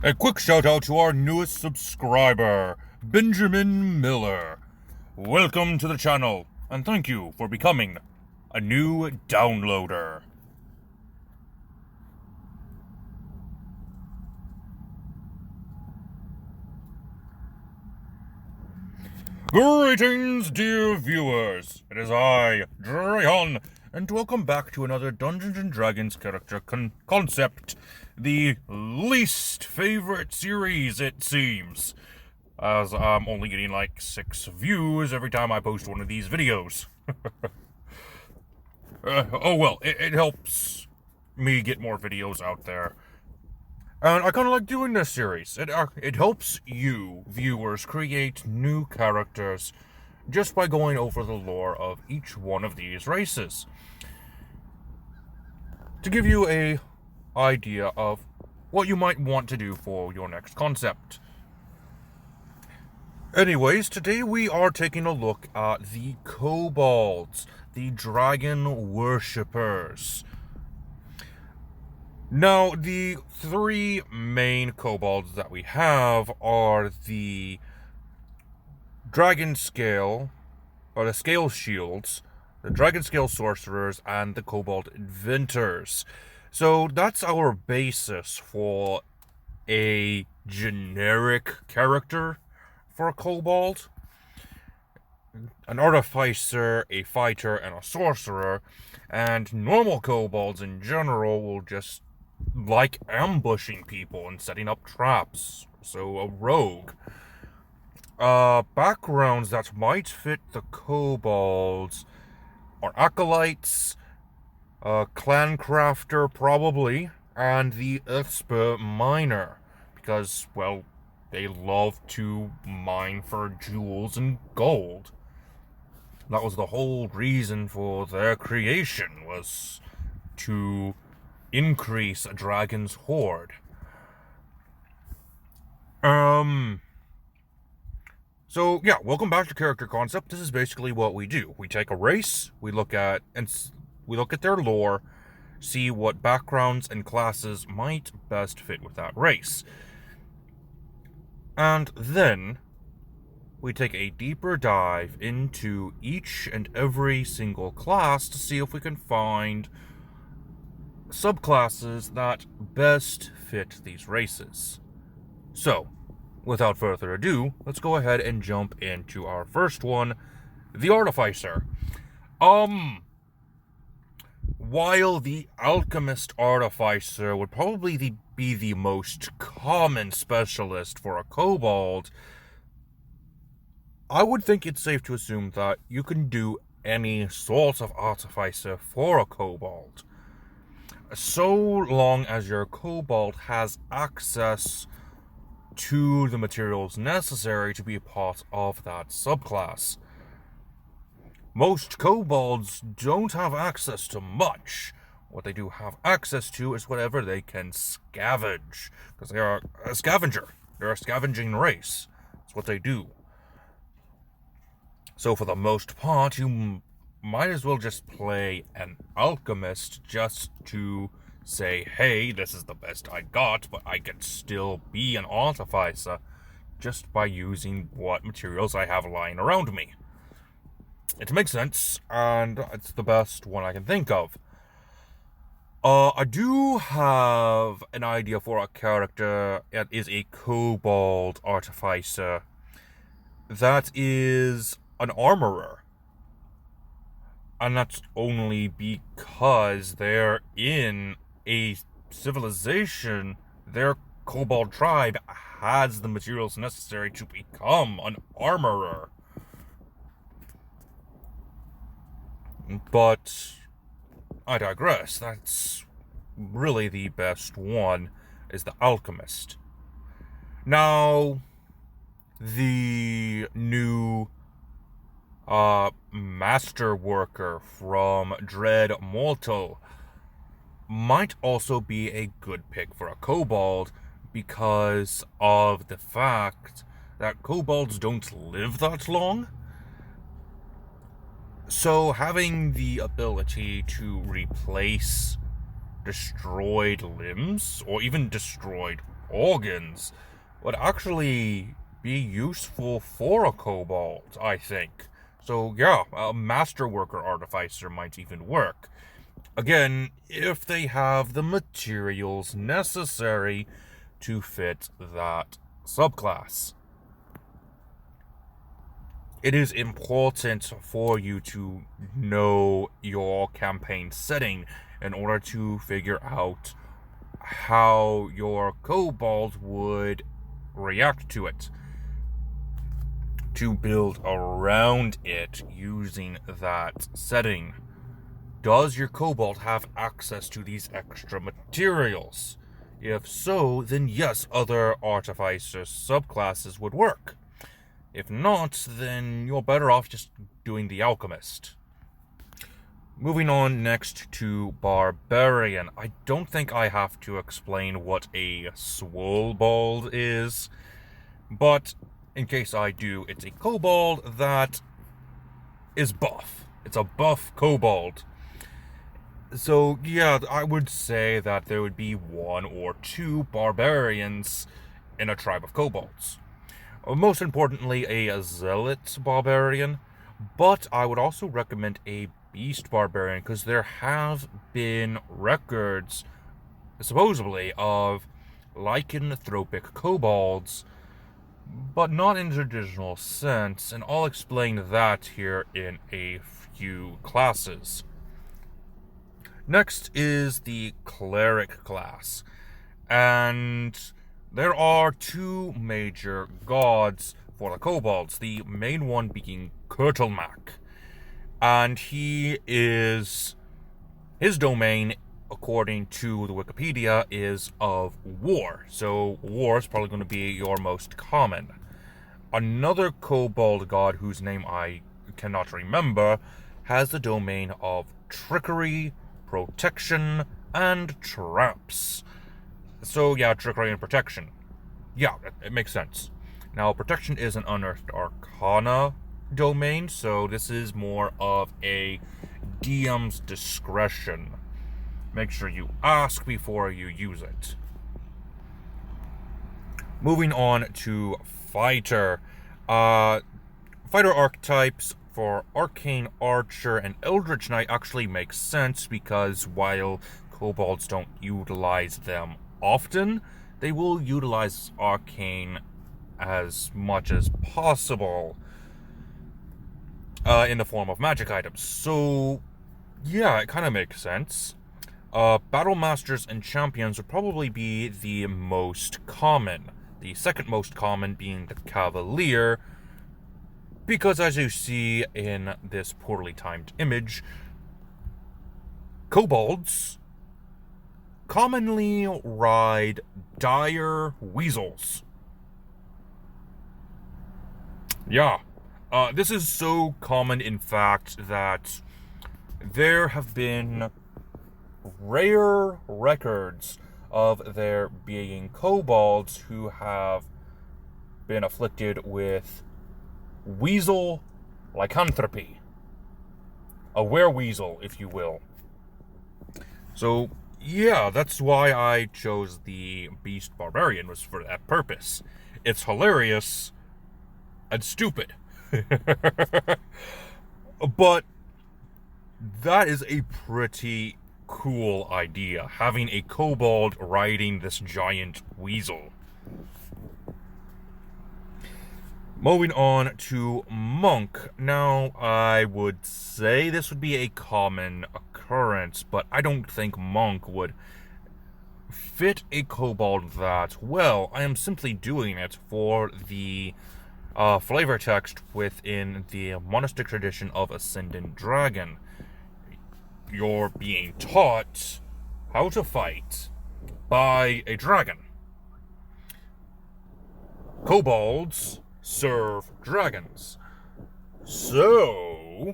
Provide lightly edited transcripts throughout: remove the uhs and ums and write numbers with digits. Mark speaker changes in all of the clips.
Speaker 1: A quick shout out to our newest subscriber, Benjamin Miller. Welcome to the channel, and thank you for becoming a new downloader. Greetings, dear viewers. It is I, Drayon, and welcome back to another Dungeons & Dragons character concept, the least favorite series, it seems, as I'm only getting like 6 views every time I post one of these videos. Oh well, it helps me get more videos out there. And I kind of like doing this series. It helps you, viewers, create new characters just by going over the lore of each one of these races. To give you an idea of what you might want to do for your next concept. Anyways, today we are taking a look at the Kobolds, the Dragon Worshippers. Now, the 3 main kobolds that we have are the Dragon Scale, or the Scale Shields, the Dragon Scale Sorcerers, and the Kobold Inventors. So that's our basis for a generic character for a kobold. An artificer, a fighter, and a sorcerer. And normal kobolds in general will just like ambushing people and setting up traps. So a rogue. Backgrounds that might fit the kobolds are acolytes, clan crafter probably, and the expert miner, because, well, they love to mine for jewels and gold. That was the whole reason for their creation, was to increase a dragon's hoard. So yeah, welcome back to Character Concept. This is basically what we do. We take a race, we look at their lore, see what backgrounds and classes might best fit with that race. And then we take a deeper dive into each and every single class to see if we can find subclasses that best fit these races. So, without further ado, let's go ahead and jump into our first one, the Artificer. While the Alchemist Artificer would probably be the most common specialist for a kobold, I would think it's safe to assume that you can do any sort of Artificer for a kobold, so long as your kobold has access to the materials necessary to be a part of that subclass. Most kobolds don't have access to much. What they do have access to is whatever they can scavenge, because they are a scavenger. They're a scavenging race. That's what they do. So for the most part, you might as well just play an alchemist just to say, hey, this is the best I got, but I can still be an artificer just by using what materials I have lying around me. It makes sense, and it's the best one I can think of. I do have an idea for a character that is a kobold artificer. That is an armorer. And that's only because they're in a civilization, their kobold tribe has the materials necessary to become an armorer. But I digress. That's really the best one, is the alchemist. Now, the new master worker from Dread Mortal might also be a good pick for a kobold, because of the fact that kobolds don't live that long. So having the ability to replace destroyed limbs, or even destroyed organs would actually be useful for a kobold, I think. So yeah, a masterworker artificer might even work. Again, if they have the materials necessary to fit that subclass. It is important for you to know your campaign setting in order to figure out how your kobold would react to it, to build around it using that setting. Does your kobold have access to these extra materials? If so, then yes, other artificer subclasses would work. If not, then you're better off just doing the alchemist. Moving on next to Barbarian. I don't think I have to explain what a Swollbold is, but in case I do, it's a kobold that is buff. It's a buff kobold. So yeah, I would say that there would be 1 or 2 barbarians in a tribe of kobolds. Most importantly, a zealot barbarian, but I would also recommend a beast barbarian, because there have been records, supposedly, of lycanthropic kobolds, but not in the traditional sense, and I'll explain that here in a few classes. Next is the Cleric class, and there are 2 major gods for the kobolds, the main one being Kurtelmak, and his domain, according to the Wikipedia, is of war, so war is probably going to be your most common. Another kobold god, whose name I cannot remember, has the domain of trickery, protection, and traps. So yeah, trickery and protection. Yeah, it makes sense. Now, protection is an unearthed arcana domain, so this is more of a DM's discretion. Make sure you ask before you use it. Moving on to fighter. Fighter archetypes for Arcane Archer and Eldritch Knight actually make sense, because while kobolds don't utilize them often, they will utilize Arcane as much as possible in the form of magic items. So yeah, it kind of makes sense. Battle Masters and Champions would probably be the most common. The second most common being the Cavalier, because as you see in this poorly timed image, kobolds commonly ride dire weasels. Yeah, this is so common, in fact, that there have been rare records of there being kobolds who have been afflicted with weasel lycanthropy. A wereweasel, if you will. So, yeah, that's why I chose the Beast Barbarian, was for that purpose. It's hilarious and stupid. But that is a pretty cool idea, having a kobold riding this giant weasel. Moving on to Monk. Now, I would say this would be a common occurrence, but I don't think Monk would fit a kobold that well. I am simply doing it for the flavor text within the monastic tradition of Ascendant Dragon. You're being taught how to fight by a dragon. Kobolds serve dragons. So,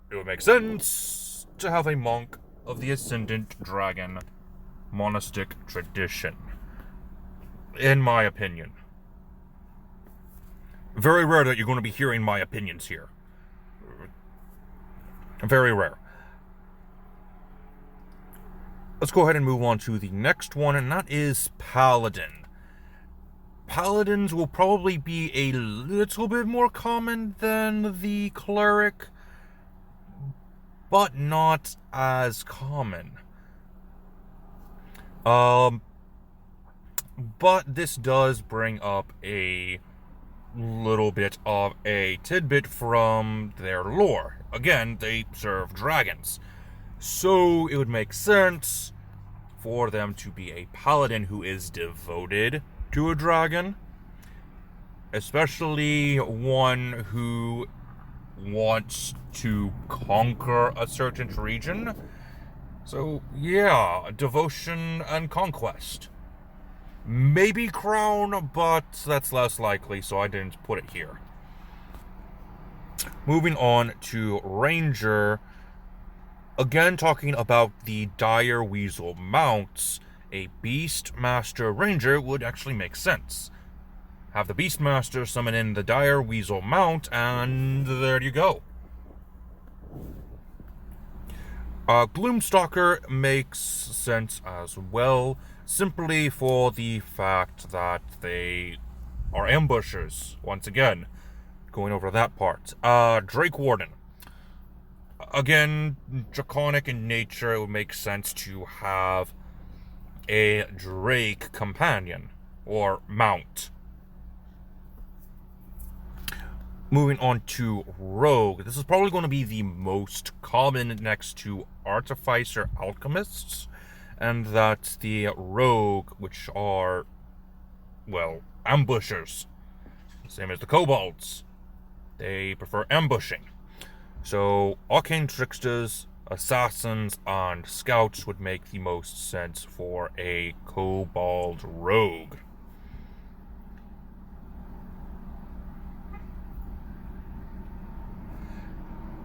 Speaker 1: it would make sense to have a monk of the Ascendant Dragon monastic tradition, in my opinion. Very rare that you're going to be hearing my opinions here. Very rare. let's go ahead and move on to the next one, and that is Paladin. Paladins will probably be a little bit more common than the Cleric, but not as common. But this does bring up a little bit of a tidbit from their lore. Again, they serve dragons. So it would make sense for them to be a paladin who is devoted to a dragon, especially one who wants to conquer a certain region. So yeah, devotion and conquest. Maybe crown, but that's less likely, so I didn't put it here. Moving on to Ranger. Again, talking about the Dire Weasel mounts, a Beastmaster Ranger would actually make sense. Have the Beastmaster summon in the Dire Weasel mount, and there you go. Gloomstalker makes sense as well, simply for the fact that they are ambushers, once again. Going over that part. Drake Warden. Again, draconic in nature, it would make sense to have a Drake companion, or mount. Moving on to Rogue. This is probably going to be the most common next to Artificer Alchemists, and that's the Rogue, which are, well, ambushers. Same as the Kobolds. They prefer ambushing. So, Arcane Tricksters, Assassins, and Scouts would make the most sense for a Kobold Rogue.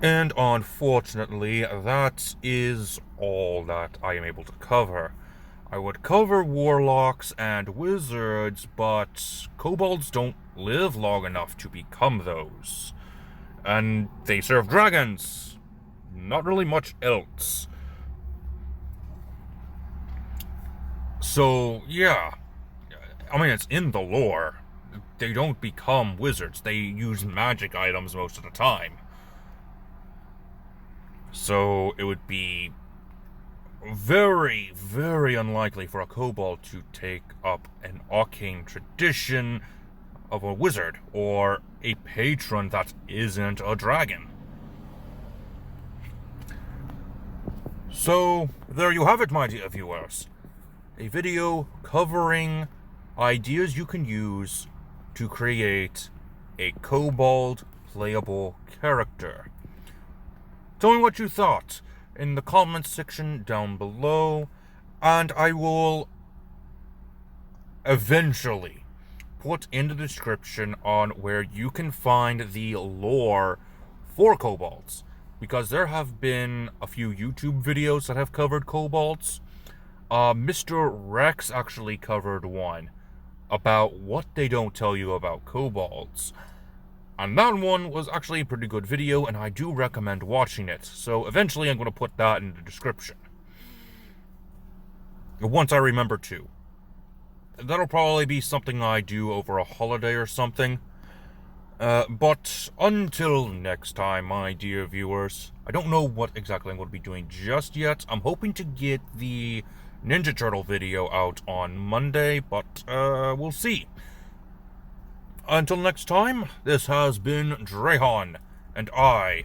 Speaker 1: And unfortunately, that is all that I am able to cover. I would cover Warlocks and Wizards, but Kobolds don't live long enough to become those. And they serve dragons. Not really much else. So, yeah. I mean, it's in the lore. They don't become wizards. They use magic items most of the time. So, it would be very, very unlikely for a kobold to take up an arcane tradition of a wizard, or a patron that isn't a dragon. So, there you have it, my dear viewers. A video covering ideas you can use to create a kobold playable character. Tell me what you thought in the comments section down below, and I will eventually put in the description on where you can find the lore for kobolds, because there have been a few YouTube videos that have covered kobolds. Mr. Rex actually covered one about what they don't tell you about kobolds, and that one was actually a pretty good video, and I do recommend watching it. So eventually I'm going to put that in the description, once I remember to. That'll probably be something I do over a holiday or something. But until next time, my dear viewers, I don't know what exactly I'm going to be doing just yet. I'm hoping to get the Ninja Turtle video out on Monday, but we'll see. Until next time, this has been Drahon, and I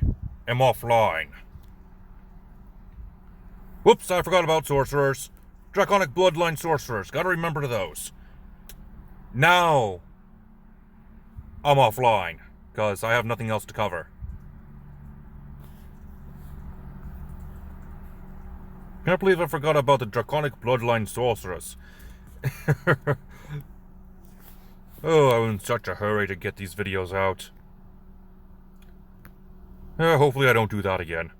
Speaker 1: am offline. Whoops, I forgot about sorcerers. Draconic Bloodline sorcerers. Gotta remember those. Now, I'm offline, because I have nothing else to cover. Can't believe I forgot about the Draconic Bloodline sorcerers. Oh, I'm in such a hurry to get these videos out. Hopefully I don't do that again.